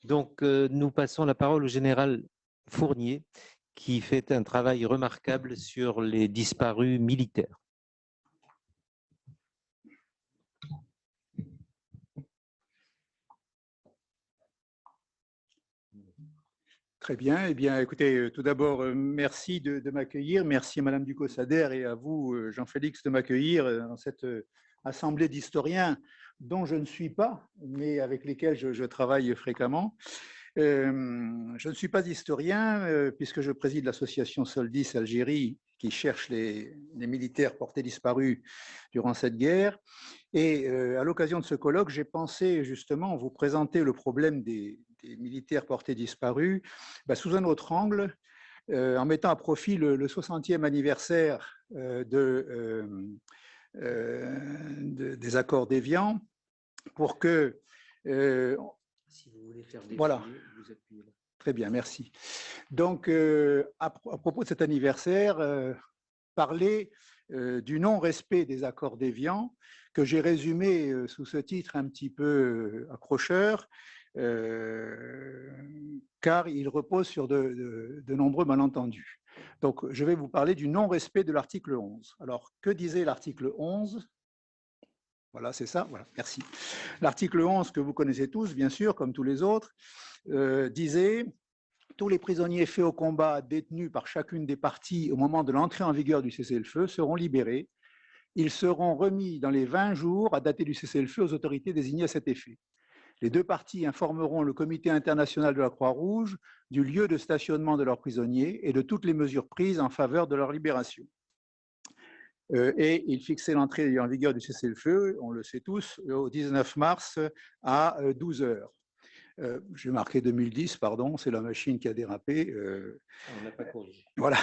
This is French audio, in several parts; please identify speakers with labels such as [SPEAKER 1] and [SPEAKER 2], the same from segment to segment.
[SPEAKER 1] Donc, nous passons la parole au général Fournier, qui fait un travail remarquable sur les disparus militaires.
[SPEAKER 2] Très bien. Eh bien, écoutez, tout d'abord, merci de m'accueillir. Merci à Madame Ducos-Sader et à vous, Jean-Félix, de m'accueillir dans cette assemblée d'historiens dont je ne suis pas, mais avec lesquels je travaille fréquemment. Je ne suis pas historien puisque je préside l'association Soldis Algérie qui cherche les militaires portés disparus durant cette guerre. Et à l'occasion de ce colloque, j'ai pensé justement vous présenter le problème des militaires portés disparus sous un autre angle, en mettant à profit le 60e anniversaire des accords d'Évian pour que... si vous voulez faire des voilà. Vous appuyez là. Très bien, merci. Donc, à propos de cet anniversaire, parler du non-respect des accords d'Évian, que j'ai résumé sous ce titre un petit peu accrocheur, car il repose sur de nombreux malentendus. Donc, je vais vous parler du non-respect de l'article 11. Alors, que disait l'article 11 ? Voilà, c'est ça, voilà, merci. L'article 11, que vous connaissez tous, bien sûr, comme tous les autres, disait « Tous les prisonniers faits au combat détenus par chacune des parties au moment de l'entrée en vigueur du cessez-le-feu seront libérés. Ils seront remis dans les 20 jours à dater du cessez-le-feu aux autorités désignées à cet effet. Les deux parties informeront le Comité international de la Croix-Rouge du lieu de stationnement de leurs prisonniers et de toutes les mesures prises en faveur de leur libération. » Et il fixait l'entrée en vigueur du cessez-le-feu, on le sait tous, au 19 mars à 12 heures. J'ai marqué 2010, pardon, c'est la machine qui a dérapé.
[SPEAKER 1] On n'a pas corrigé.
[SPEAKER 2] Voilà.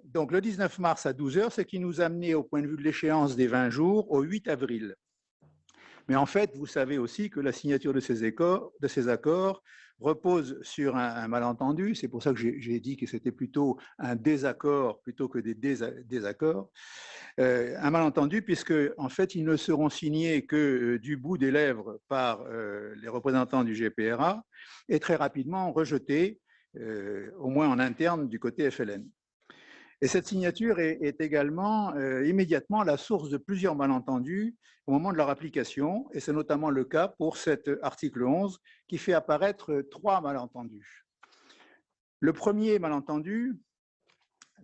[SPEAKER 2] Donc le 19 mars à 12 heures, ce qui nous a amené au point de vue de l'échéance des 20 jours au 8 avril. Mais en fait, vous savez aussi que la signature de ces accords repose sur un malentendu. C'est pour ça que j'ai dit que c'était plutôt un désaccord plutôt que des désaccords. Un malentendu puisque, en fait, ils ne seront signés que du bout des lèvres par les représentants du GPRA et très rapidement rejetés, au moins en interne, du côté FLN. Et cette signature est également immédiatement la source de plusieurs malentendus au moment de leur application, et c'est notamment le cas pour cet article 11 qui fait apparaître 3 malentendus. Le premier malentendu,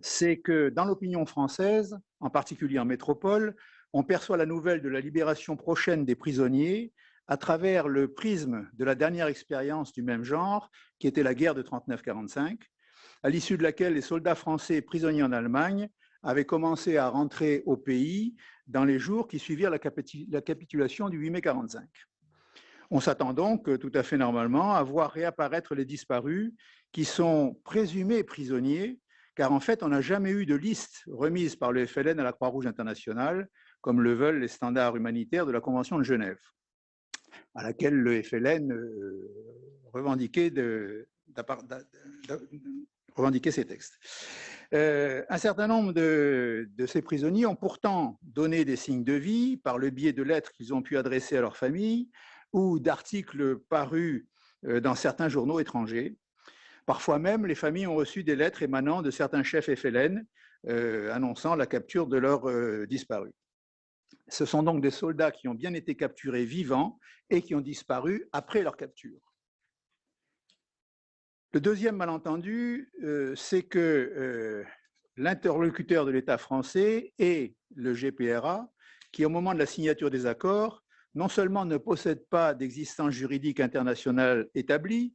[SPEAKER 2] c'est que dans l'opinion française, en particulier en métropole, on perçoit la nouvelle de la libération prochaine des prisonniers à travers le prisme de la dernière expérience du même genre, qui était la guerre de 39-45, à l'issue de laquelle les soldats français prisonniers en Allemagne avaient commencé à rentrer au pays dans les jours qui suivirent la capitulation du 8 mai 1945. On s'attend donc tout à fait normalement à voir réapparaître les disparus qui sont présumés prisonniers, car en fait on n'a jamais eu de liste remise par le FLN à la Croix-Rouge internationale, comme le veulent les standards humanitaires de la Convention de Genève, à laquelle le FLN revendiquait ces textes. Un certain nombre de ces prisonniers ont pourtant donné des signes de vie par le biais de lettres qu'ils ont pu adresser à leur famille ou d'articles parus dans certains journaux étrangers. Parfois même, les familles ont reçu des lettres émanant de certains chefs FLN annonçant la capture de leurs disparus. Ce sont donc des soldats qui ont bien été capturés vivants et qui ont disparu après leur capture. Le deuxième malentendu, c'est que l'interlocuteur de l'État français est le GPRA, qui au moment de la signature des accords, non seulement ne possède pas d'existence juridique internationale établie,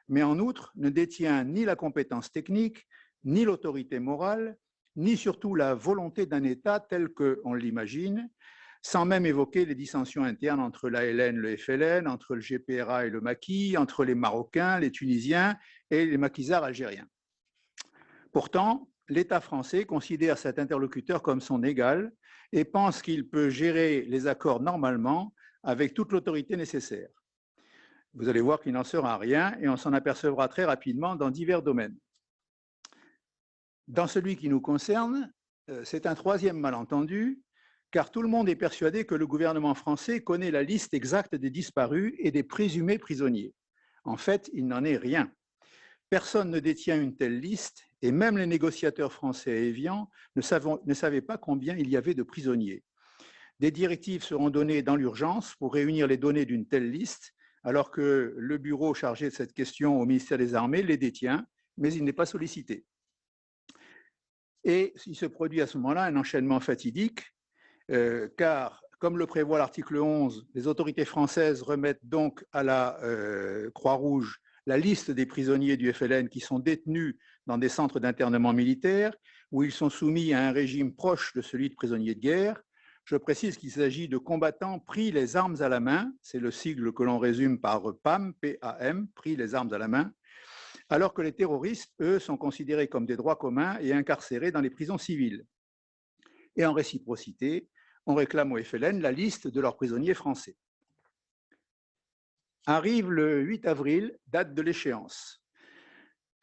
[SPEAKER 2] mais en outre ne détient ni la compétence technique, ni l'autorité morale, ni surtout la volonté d'un État tel qu'on l'imagine, sans même évoquer les dissensions internes entre l'ALN et le FLN, entre le GPRA et le Maquis, entre les Marocains, les Tunisiens et les maquisards algériens. Pourtant, l'État français considère cet interlocuteur comme son égal et pense qu'il peut gérer les accords normalement avec toute l'autorité nécessaire. Vous allez voir qu'il n'en sera rien et on s'en apercevra très rapidement dans divers domaines. Dans celui qui nous concerne, c'est un troisième malentendu, car tout le monde est persuadé que le gouvernement français connaît la liste exacte des disparus et des présumés prisonniers. En fait, il n'en est rien. Personne ne détient une telle liste et même les négociateurs français à Évian ne savaient pas combien il y avait de prisonniers. Des directives seront données dans l'urgence pour réunir les données d'une telle liste, alors que le bureau chargé de cette question au ministère des Armées les détient, mais il n'est pas sollicité. Et il se produit à ce moment-là un enchaînement fatidique, car, comme le prévoit l'article 11, les autorités françaises remettent donc à la Croix-Rouge la liste des prisonniers du FLN qui sont détenus dans des centres d'internement militaire, où ils sont soumis à un régime proche de celui de prisonniers de guerre. Je précise qu'il s'agit de combattants pris les armes à la main, c'est le sigle que l'on résume par PAM, P-A-M, pris les armes à la main, alors que les terroristes, eux, sont considérés comme des droits communs et incarcérés dans les prisons civiles. Et en réciprocité, on réclame au FLN la liste de leurs prisonniers français. Arrive le 8 avril, date de l'échéance.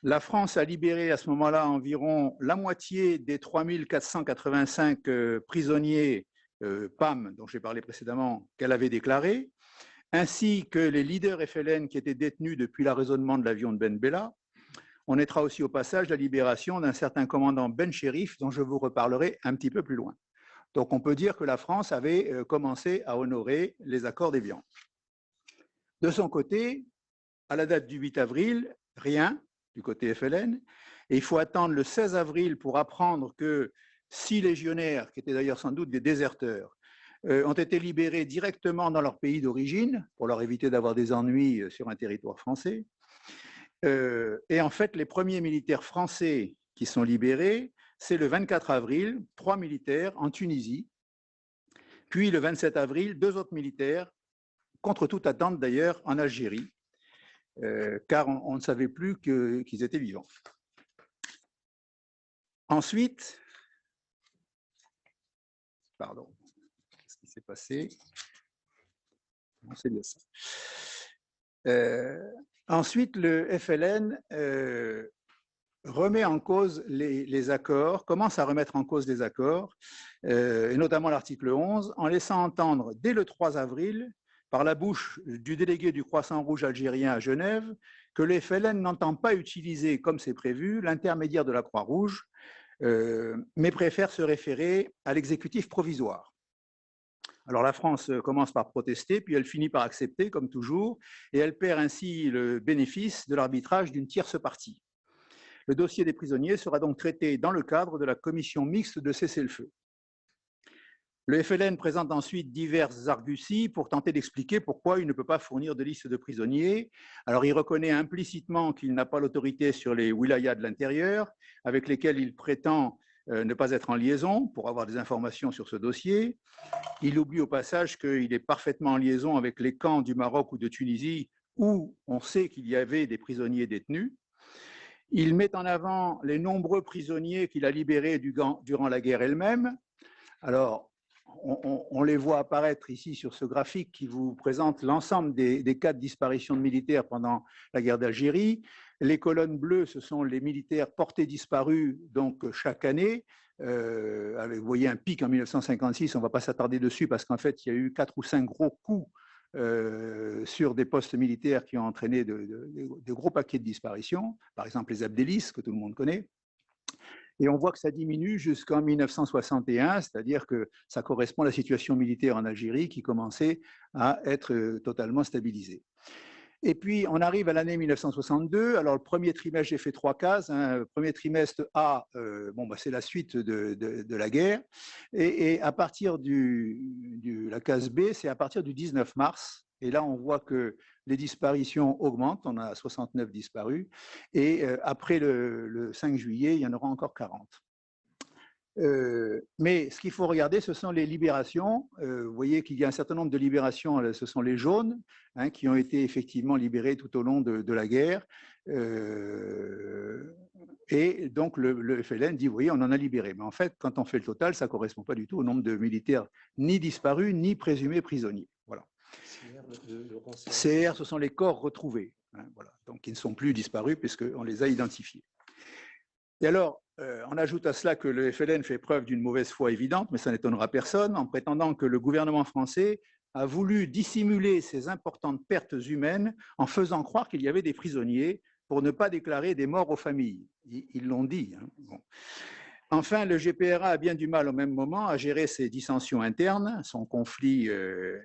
[SPEAKER 2] La France a libéré à ce moment-là environ la moitié des 3485 prisonniers PAM, dont j'ai parlé précédemment, qu'elle avait déclarés, ainsi que les leaders FLN qui étaient détenus depuis l'arraisonnement de l'avion de Ben Bella. On notera aussi au passage la libération d'un certain commandant Ben Chérif, dont je vous reparlerai un petit peu plus loin. Donc on peut dire que la France avait commencé à honorer les accords d'Évian. De son côté, à la date du 8 avril, rien du côté FLN, et il faut attendre le 16 avril pour apprendre que 6 légionnaires, qui étaient d'ailleurs sans doute des déserteurs, ont été libérés directement dans leur pays d'origine, pour leur éviter d'avoir des ennuis sur un territoire français. Et en fait, les premiers militaires français qui sont libérés, c'est le 24 avril, 3 militaires en Tunisie, puis le 27 avril, 2 autres militaires, contre toute attente d'ailleurs, en Algérie, car on ne savait plus qu'ils étaient vivants. Ensuite, pardon, qu'est-ce qui s'est passé? C'est bien ça. Ensuite, le FLN remet en cause les accords, commence à remettre en cause les accords, et notamment l'article 11, en laissant entendre dès le 3 avril, par la bouche du délégué du Croissant Rouge algérien à Genève, que le FLN n'entend pas utiliser, comme c'est prévu, l'intermédiaire de la Croix-Rouge, mais préfère se référer à l'exécutif provisoire. Alors la France commence par protester, puis elle finit par accepter, comme toujours, et elle perd ainsi le bénéfice de l'arbitrage d'une tierce partie. Le dossier des prisonniers sera donc traité dans le cadre de la commission mixte de cessez-le-feu. Le FLN présente ensuite diverses arguties pour tenter d'expliquer pourquoi il ne peut pas fournir de liste de prisonniers. Alors il reconnaît implicitement qu'il n'a pas l'autorité sur les wilayas de l'intérieur, avec lesquels il prétend ne pas être en liaison pour avoir des informations sur ce dossier. Il oublie au passage qu'il est parfaitement en liaison avec les camps du Maroc ou de Tunisie où on sait qu'il y avait des prisonniers détenus. Il met en avant les nombreux prisonniers qu'il a libérés durant la guerre elle-même. Alors, on les voit apparaître ici sur ce graphique qui vous présente l'ensemble des cas de disparition de militaires pendant la guerre d'Algérie. Les colonnes bleues, ce sont les militaires portés disparus donc chaque année. Vous voyez un pic en 1956, on ne va pas s'attarder dessus parce qu'en fait, il y a eu 4 ou 5 gros coups sur des postes militaires qui ont entraîné de gros paquets de disparitions, par exemple les Abdelis, que tout le monde connaît. Et on voit que ça diminue jusqu'en 1961, c'est-à-dire que ça correspond à la situation militaire en Algérie qui commençait à être totalement stabilisée. Et puis, on arrive à l'année 1962. Alors, le premier trimestre, j'ai fait 3 cases. Le premier trimestre A, c'est la suite de la guerre. Et à partir la case B, c'est à partir du 19 mars. Et là, on voit que les disparitions augmentent. On a 69 disparus. Et après le 5 juillet, il y en aura encore 40. Mais ce qu'il faut regarder, ce sont les libérations. Vous voyez qu'il y a un certain nombre de libérations, ce sont les jaunes, qui ont été effectivement libérés tout au long de la guerre. Et donc le FLN dit, oui, on en a libéré. Mais en fait, quand on fait le total, ça ne correspond pas du tout au nombre de militaires ni disparus, ni présumés prisonniers. Voilà. CR, ce sont les corps retrouvés, voilà, donc qui ne sont plus disparus puisqu'on les a identifiés. Et alors, on ajoute à cela que le FLN fait preuve d'une mauvaise foi évidente, mais ça n'étonnera personne, en prétendant que le gouvernement français a voulu dissimuler ces importantes pertes humaines en faisant croire qu'il y avait des prisonniers pour ne pas déclarer des morts aux familles. Ils l'ont dit. Hein. Bon. Enfin, le GPRA a bien du mal au même moment à gérer ses dissensions internes, son conflit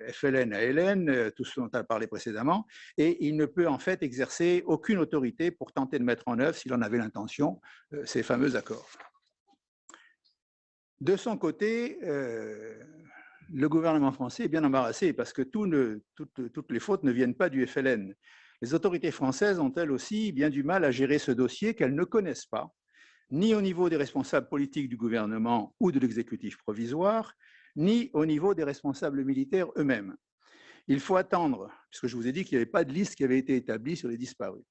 [SPEAKER 2] FLN-ALN, tout ce dont on a parlé précédemment, et il ne peut en fait exercer aucune autorité pour tenter de mettre en œuvre, s'il en avait l'intention, ces fameux accords. De son côté, le gouvernement français est bien embarrassé parce que toutes les fautes ne viennent pas du FLN. Les autorités françaises ont elles aussi bien du mal à gérer ce dossier qu'elles ne connaissent pas, ni au niveau des responsables politiques du gouvernement ou de l'exécutif provisoire, ni au niveau des responsables militaires eux-mêmes. Il faut attendre, puisque je vous ai dit qu'il n'y avait pas de liste qui avait été établie sur les disparus.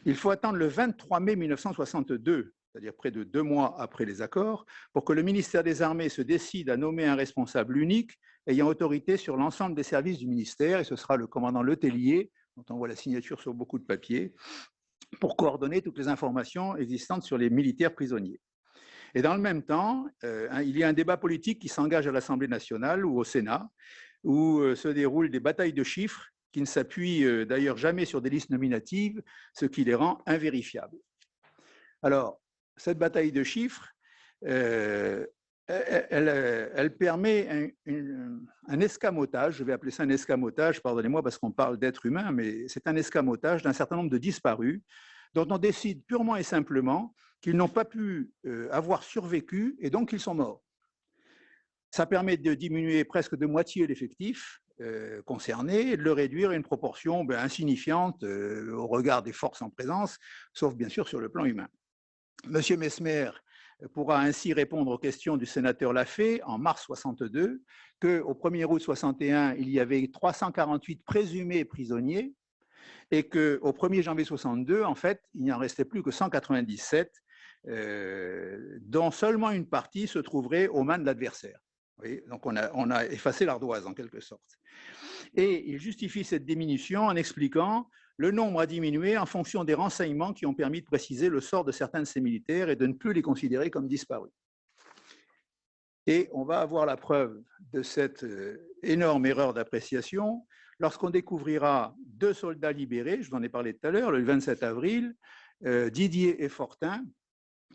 [SPEAKER 2] Il faut attendre le 23 mai 1962, c'est-à-dire près de 2 mois après les accords, pour que le ministère des Armées se décide à nommer un responsable unique ayant autorité sur l'ensemble des services du ministère, et ce sera le commandant Letellier, dont on voit la signature sur beaucoup de papiers, pour coordonner toutes les informations existantes sur les militaires prisonniers. Et dans le même temps, il y a un débat politique qui s'engage à l'Assemblée nationale ou au Sénat, où se déroulent des batailles de chiffres qui ne s'appuient d'ailleurs jamais sur des listes nominatives, ce qui les rend invérifiables. Alors, cette bataille de chiffres, elle permet un escamotage, je vais appeler ça un escamotage, pardonnez-moi parce qu'on parle d'êtres humains, mais c'est un escamotage d'un certain nombre de disparus dont on décide purement et simplement qu'ils n'ont pas pu avoir survécu et donc ils sont morts. Ça permet de diminuer presque de moitié l'effectif concerné et de le réduire à une proportion insignifiante au regard des forces en présence, sauf bien sûr sur le plan humain. Monsieur Messmer pourra ainsi répondre aux questions du sénateur Lafay en mars 62, qu'au 1er août 61, il y avait 348 présumés prisonniers et qu'au 1er janvier 62, en fait, il n'y en restait plus que 197, dont seulement une partie se trouverait aux mains de l'adversaire. Donc on a effacé l'ardoise en quelque sorte. Et il justifie cette diminution en expliquant le nombre a diminué en fonction des renseignements qui ont permis de préciser le sort de certains de ces militaires et de ne plus les considérer comme disparus. Et on va avoir la preuve de cette énorme erreur d'appréciation lorsqu'on découvrira 2 soldats libérés, je vous en ai parlé tout à l'heure, le 27 avril, Didier et Fortin,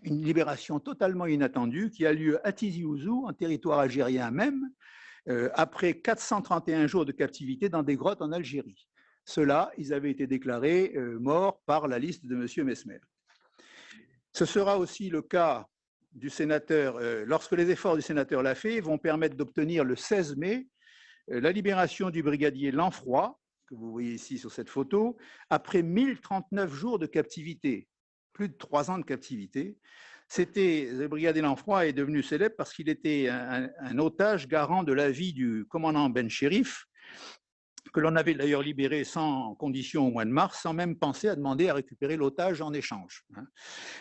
[SPEAKER 2] une libération totalement inattendue qui a lieu à Tizi Ouzou, en territoire algérien même, après 431 jours de captivité dans des grottes en Algérie. Ceux-là, ils avaient été déclarés morts par la liste de M. Messmer. Ce sera aussi le cas du sénateur, lorsque les efforts du sénateur Lafay vont permettre d'obtenir le 16 mai la libération du brigadier Lanfroy, que vous voyez ici sur cette photo, après 1039 jours de captivité, plus de 3 ans de captivité. Le brigadier Lanfroy est devenu célèbre parce qu'il était un otage garant de la vie du commandant Ben Chérif, que l'on avait d'ailleurs libéré sans condition au mois de mars, sans même penser à demander à récupérer l'otage en échange.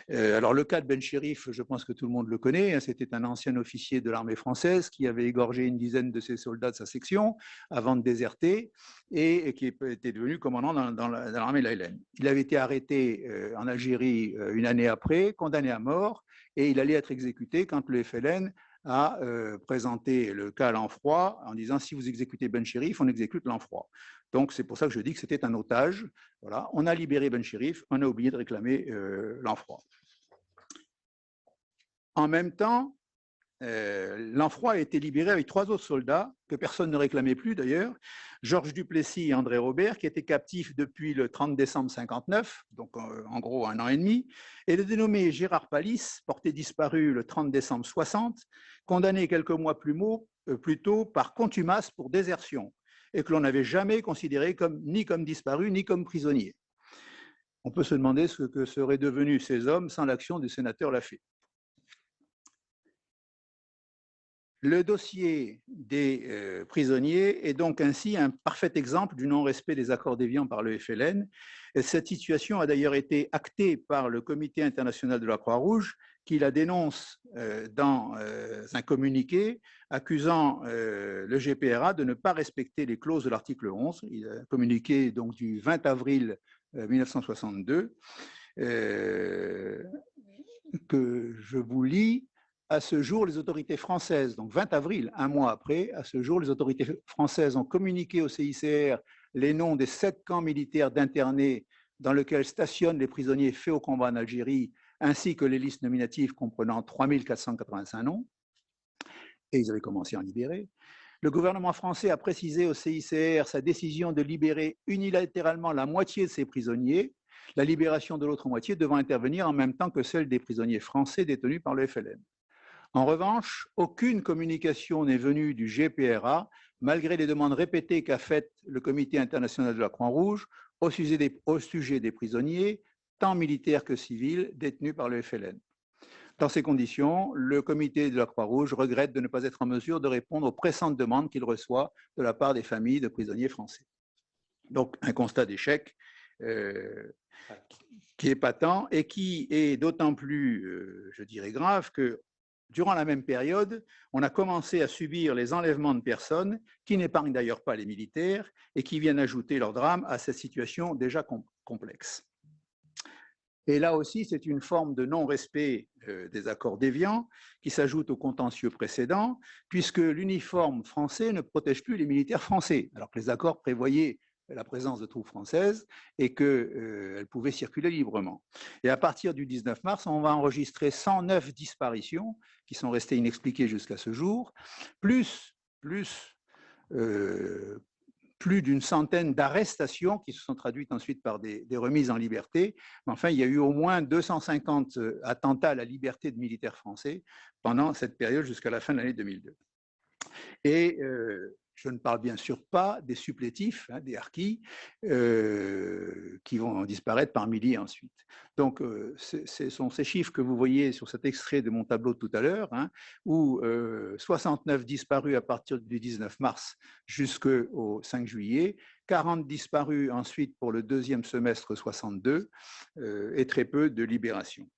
[SPEAKER 2] Alors le cas de Ben Chérif, je pense que tout le monde le connaît, c'était un ancien officier de l'armée française qui avait égorgé une dizaine de ses soldats de sa section avant de déserter et qui était devenu commandant dans l'armée de l'ALN. Il avait été arrêté en Algérie une année après, condamné à mort, et il allait être exécuté quand le FLN a présenté le cas Lanfroy en disant si vous exécutez Ben Chérif, on exécute Lanfroy. Donc c'est pour ça que je dis que c'était un otage. Voilà, on a libéré Ben Chérif, on a oublié de réclamer Lanfroy. En même temps, Lanfroy a été libéré avec 3 autres soldats que personne ne réclamait plus d'ailleurs, Georges Duplessis et André Robert, qui étaient captifs depuis le 30 décembre 59, donc en gros 1 an et demi, et le dénommé Gérard Palisse, porté disparu le 30 décembre 60, condamné quelques mois plus tôt par contumace pour désertion, et que l'on n'avait jamais considéré ni comme disparu ni comme prisonnier. On peut se demander ce que seraient devenus ces hommes sans l'action du sénateur Lafay. Le dossier des prisonniers est donc ainsi un parfait exemple du non-respect des accords d'Évian par le FLN. Et cette situation a d'ailleurs été actée par le Comité international de la Croix-Rouge, qui la dénonce dans un communiqué accusant le GPRA de ne pas respecter les clauses de l'article 11. Il a communiqué donc du 20 avril 1962 que je vous lis. à ce jour, les autorités françaises, donc 20 avril, un mois après, à ce jour, les autorités françaises ont communiqué au CICR les noms des 7 camps militaires d'internés dans lesquels stationnent les prisonniers faits au combat en Algérie, ainsi que les listes nominatives comprenant 3485 noms, et ils avaient commencé à en libérer. Le gouvernement français a précisé au CICR sa décision de libérer unilatéralement la moitié de ses prisonniers, la libération de l'autre moitié devant intervenir en même temps que celle des prisonniers français détenus par le FLN. En revanche, aucune communication n'est venue du GPRA, malgré les demandes répétées qu'a faites le Comité international de la Croix-Rouge au sujet des prisonniers, tant militaires que civils, détenus par le FLN. Dans ces conditions, le Comité de la Croix-Rouge regrette de ne pas être en mesure de répondre aux pressantes demandes qu'il reçoit de la part des familles de prisonniers français. Donc, un constat d'échec qui est patent et qui est d'autant plus, je dirais, grave que durant la même période, on a commencé à subir les enlèvements de personnes qui n'épargnent d'ailleurs pas les militaires et qui viennent ajouter leur drame à cette situation déjà complexe. Et là aussi, c'est une forme de non-respect des accords d'Évian qui s'ajoute au contentieux précédent, puisque l'uniforme français ne protège plus les militaires français, alors que les accords prévoyaient la présence de troupes françaises et qu'elles pouvaient circuler librement. Et à partir du 19 mars, on va enregistrer 109 disparitions qui sont restées inexpliquées jusqu'à ce jour, plus d'une centaine d'arrestations qui se sont traduites ensuite par des remises en liberté. Mais enfin, il y a eu au moins 250 attentats à la liberté de militaires français pendant cette période jusqu'à la fin de l'année 2002. Et je ne parle bien sûr pas des supplétifs, des harkis, qui vont disparaître par milliers ensuite. Donc, ce sont ces chiffres que vous voyez sur cet extrait de mon tableau de tout à l'heure, où 69 disparus à partir du 19 mars jusqu'au 5 juillet, 40 disparus ensuite pour le deuxième semestre 62, et très peu de libérations.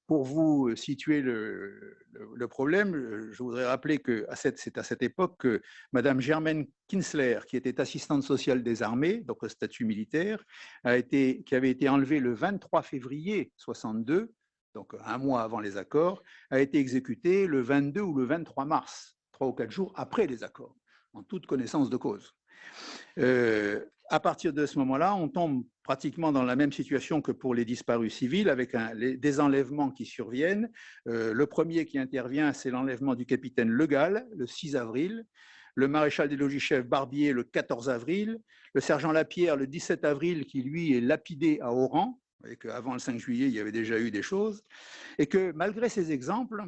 [SPEAKER 2] Pour vous situer le problème, je voudrais rappeler que c'est à cette époque que Mme Germaine Kinsler, qui était assistante sociale des armées, donc au statut militaire, qui avait été enlevée le 23 février 62, donc un mois avant les accords, a été exécutée le 22 ou le 23 mars, 3 ou 4 jours après les accords, en toute connaissance de cause. À partir de ce moment-là, on tombe pratiquement dans la même situation que pour les disparus civils, avec des enlèvements qui surviennent. Le premier qui intervient, c'est l'enlèvement du capitaine Le Gall, le 6 avril, le maréchal des logis-chefs Barbier, le 14 avril, le sergent Lapierre, le 17 avril, qui lui est lapidé à Oran, et qu'avant le 5 juillet, il y avait déjà eu des choses, et que malgré ces exemples,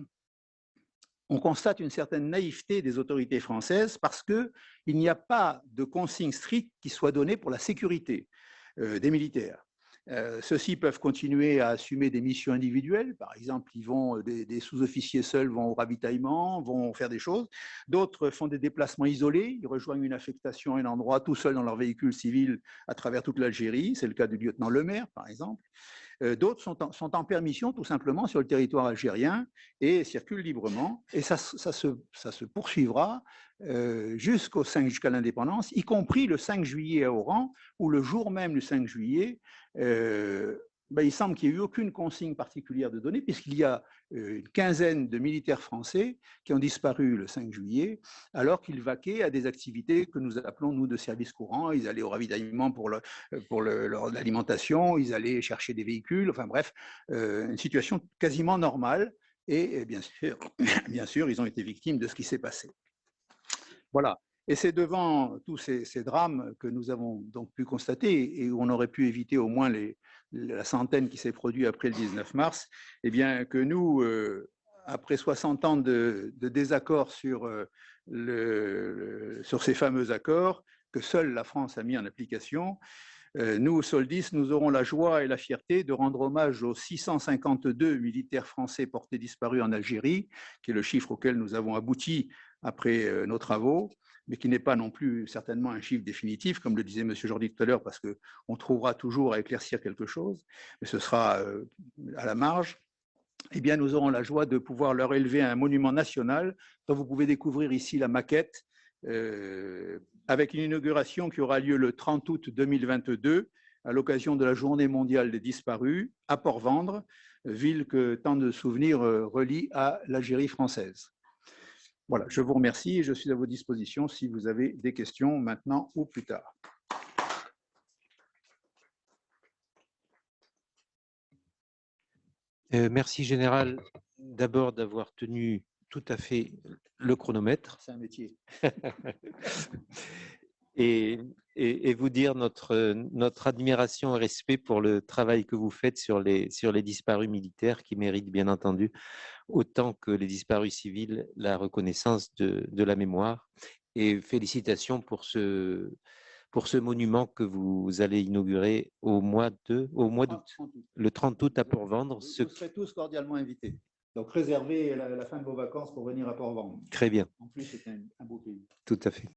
[SPEAKER 2] on constate une certaine naïveté des autorités françaises parce qu'il n'y a pas de consignes strictes qui soient données pour la sécurité des militaires. Ceux-ci peuvent continuer à assumer des missions individuelles. Par exemple, des sous-officiers seuls vont au ravitaillement, vont faire des choses. D'autres font des déplacements isolés. Ils rejoignent une affectation à un endroit tout seuls dans leur véhicule civil à travers toute l'Algérie. C'est le cas du lieutenant Lemaire, par exemple. D'autres sont en permission tout simplement sur le territoire algérien et circulent librement. Et ça se poursuivra jusqu'à l'indépendance, y compris le 5 juillet à Oran, où le jour même du 5 juillet, il semble qu'il n'y ait eu aucune consigne particulière de donner, puisqu'il y a une quinzaine de militaires français qui ont disparu le 5 juillet, alors qu'ils vaquaient à des activités que nous appelons, nous, de service courant. Ils allaient au ravitaillement pour l'alimentation, ils allaient chercher des véhicules, enfin bref, une situation quasiment normale. Et bien sûr, ils ont été victimes de ce qui s'est passé. Voilà. Et c'est devant tous ces drames que nous avons donc pu constater et où on aurait pu éviter au moins la centaine qui s'est produite après le 19 mars, eh bien que nous, après 60 ans de désaccord sur ces fameux accords que seule la France a mis en application, nous, Soldis, nous aurons la joie et la fierté de rendre hommage aux 652 militaires français portés disparus en Algérie, qui est le chiffre auquel nous avons abouti après nos travaux, mais qui n'est pas non plus certainement un chiffre définitif, comme le disait M. Jordi tout à l'heure, parce qu'on trouvera toujours à éclaircir quelque chose, mais ce sera à la marge. Eh bien, nous aurons la joie de pouvoir leur élever un monument national, dont vous pouvez découvrir ici la maquette, avec une inauguration qui aura lieu le 30 août 2022, à l'occasion de la Journée mondiale des disparus à Port-Vendre, ville que tant de souvenirs relient à l'Algérie française. Voilà, je vous remercie et je suis à vos dispositions si vous avez des questions maintenant ou plus tard.
[SPEAKER 1] Merci, Général, d'abord d'avoir tenu tout à fait le chronomètre.
[SPEAKER 2] C'est un métier.
[SPEAKER 1] Et vous dire notre admiration et respect pour le travail que vous faites sur les disparus militaires qui méritent bien entendu, autant que les disparus civils, la reconnaissance de la mémoire. Et félicitations pour ce monument que vous allez inaugurer au mois d'août, le 30 août à Port-Vendre.
[SPEAKER 2] Vous serez tous cordialement invités. Donc réservez la fin de vos vacances pour venir à Port-Vendre.
[SPEAKER 1] Très bien.
[SPEAKER 2] En plus, c'est un beau pays.
[SPEAKER 1] Tout à fait.